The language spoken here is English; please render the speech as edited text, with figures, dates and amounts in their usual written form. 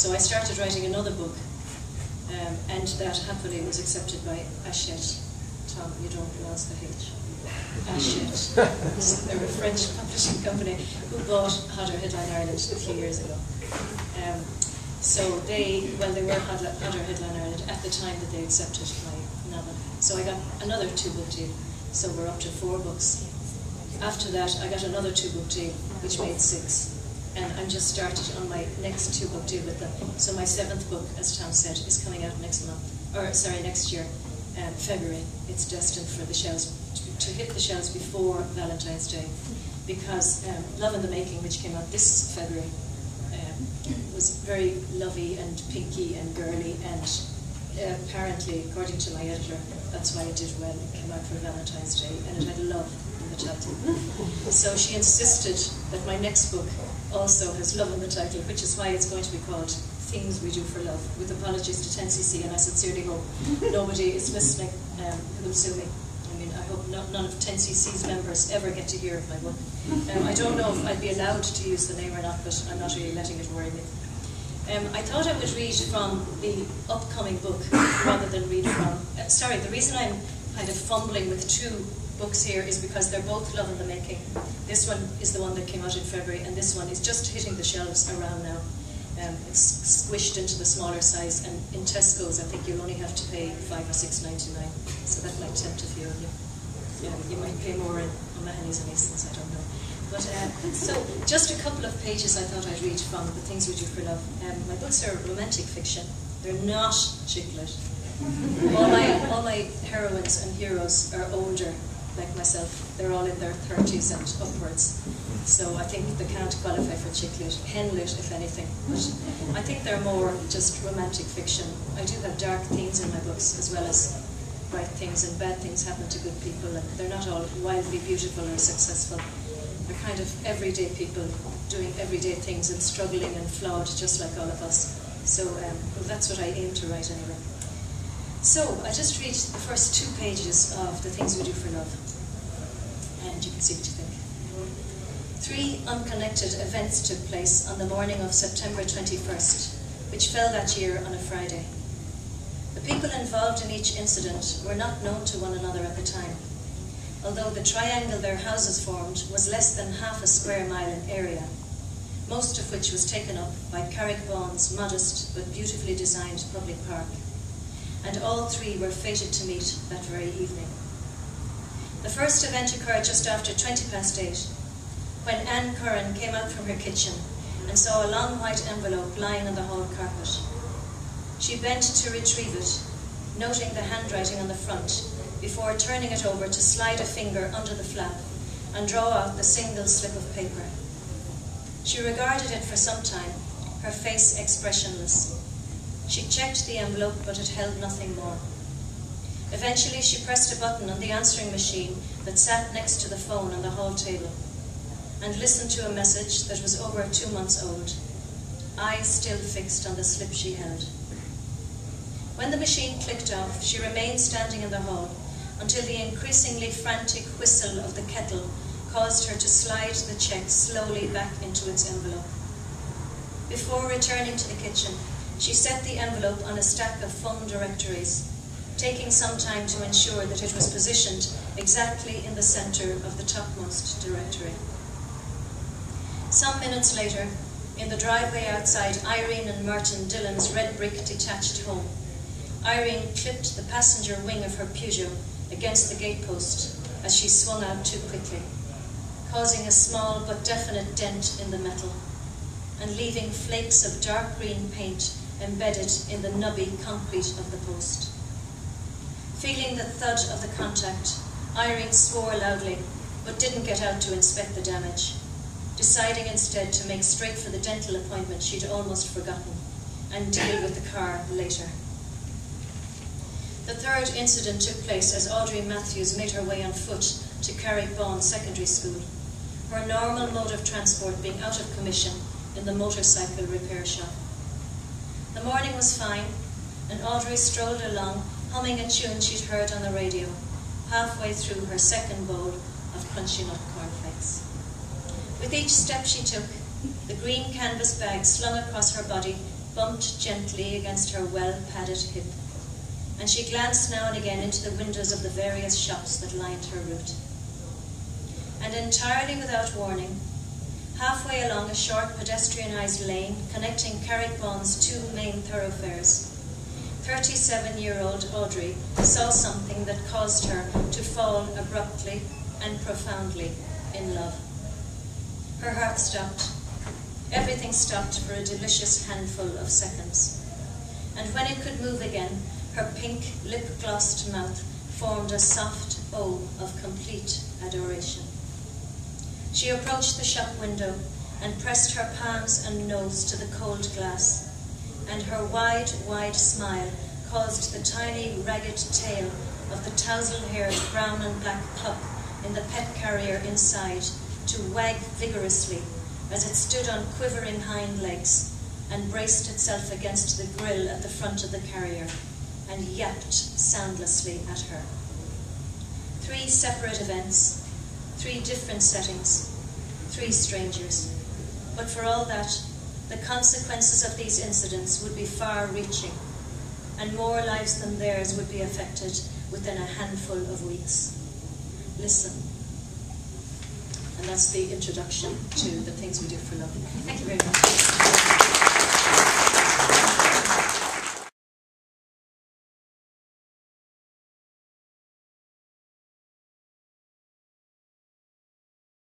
So I started writing another book, and that happily was accepted by Hachette. Tom, you don't pronounce the H. Hachette. They're a French publishing company who bought Hodder Headline Ireland a few years ago. So they were Hodder Headline Ireland at the time that they accepted my novel. So I got another 2-book deal. So we're up to 4 books. After that, I got another 2-book deal, which made 6. And I'm just started on my next 2-book deal with them. So my 7th book, as Tom said, is coming out next year, February. It's destined for the shelves, to hit the shelves before Valentine's Day, because Love in the Making, which came out this February, was very lovey and pinky and girly, and apparently, according to my editor, that's why it did well. It came out for Valentine's Day, and it had love in the title. So she insisted that my next book also has love in the title, which is why it's going to be called Things We Do for Love, with apologies to 10cc, and I sincerely hope nobody is listening who will sue me. I mean, I hope none of 10cc's members ever get to hear of my book. I don't know if I'd be allowed to use the name or not, but I'm not really letting it worry me. I thought I would read from the upcoming book rather than read from... sorry, the reason I'm kind of fumbling with 2 books here is because they're both Love in the Making. This one is the one that came out in February, and this one is just hitting the shelves around now. It's squished into the smaller size, and in Tesco's I think you'll only have to pay $5 or $6.99, so that might tempt a few of you. Yeah, you might pay more in O'Mahony's and Easton's, I don't know. But so just a couple of pages I thought I'd read from The Things We Do for Love. My books are romantic fiction. They're not chick lit. All my heroines and heroes are older, like myself. They're all in their 30s and upwards. So I think they can't qualify for chick lit, hen lit if anything. But I think they're more just romantic fiction. I do have dark themes in my books, as well as bright things, and bad things happen to good people, and they're not all wildly beautiful or successful. They're kind of everyday people doing everyday things and struggling and flawed just like all of us. So well, that's what I aim to write anyway. So I just read the first 2 pages of The Things We Do for Love, and you can see what you think. 3 unconnected events took place on the morning of September 21st, which fell that year on a Friday. The people involved in each incident were not known to one another at the time, although the triangle their houses formed was less than half a square mile in area, most of which was taken up by Carrick Vaughan's modest but beautifully designed public park, and all 3 were fated to meet that very evening. The first event occurred just after 8:20, when Anne Curran came out from her kitchen and saw a long white envelope lying on the hall carpet. She bent to retrieve it, noting the handwriting on the front, before turning it over to slide a finger under the flap and draw out the single slip of paper. She regarded it for some time, her face expressionless. She checked the envelope, but it held nothing more. Eventually, she pressed a button on the answering machine that sat next to the phone on the hall table, and listened to a message that was over 2 months old, eyes still fixed on the slip she held. When the machine clicked off, she remained standing in the hall until the increasingly frantic whistle of the kettle caused her to slide the cheque slowly back into its envelope. Before returning to the kitchen, she set the envelope on a stack of phone directories, taking some time to ensure that it was positioned exactly in the center of the topmost directory. Some minutes later, in the driveway outside Irene and Merton Dillon's red brick detached home, Irene clipped the passenger wing of her Peugeot against the gatepost as she swung out too quickly, causing a small but definite dent in the metal, and leaving flakes of dark green paint embedded in the nubby concrete of the post. Feeling the thud of the contact, Irene swore loudly, but didn't get out to inspect the damage, deciding instead to make straight for the dental appointment she'd almost forgotten, and deal with the car later. The third incident took place as Audrey Matthews made her way on foot to Carrick Vaughan Secondary School, her normal mode of transport being out of commission in the motorcycle repair shop. The morning was fine, and Audrey strolled along, humming a tune she'd heard on the radio, halfway through her second bowl of crunchy nut cornflakes. With each step she took, the green canvas bag slung across her body bumped gently against her well-padded hip, and she glanced now and again into the windows of the various shops that lined her route. And entirely without warning, halfway along a short pedestrianised lane connecting Carrickbon's two main thoroughfares, 37-year-old Audrey saw something that caused her to fall abruptly and profoundly in love. Her heart stopped. Everything stopped for a delicious handful of seconds. And when it could move again, her pink, lip-glossed mouth formed a soft O of complete adoration. She approached the shop window and pressed her palms and nose to the cold glass, and her wide, wide smile caused the tiny, ragged tail of the tousle-haired brown and black pup in the pet carrier inside to wag vigorously as it stood on quivering hind legs and braced itself against the grille at the front of the carrier and yapped soundlessly at her. 3 separate events, 3 different settings, 3 strangers. But for all that, the consequences of these incidents would be far-reaching, and more lives than theirs would be affected within a handful of weeks. Listen. And that's the introduction to The Things We Do for Love. Thank you very much.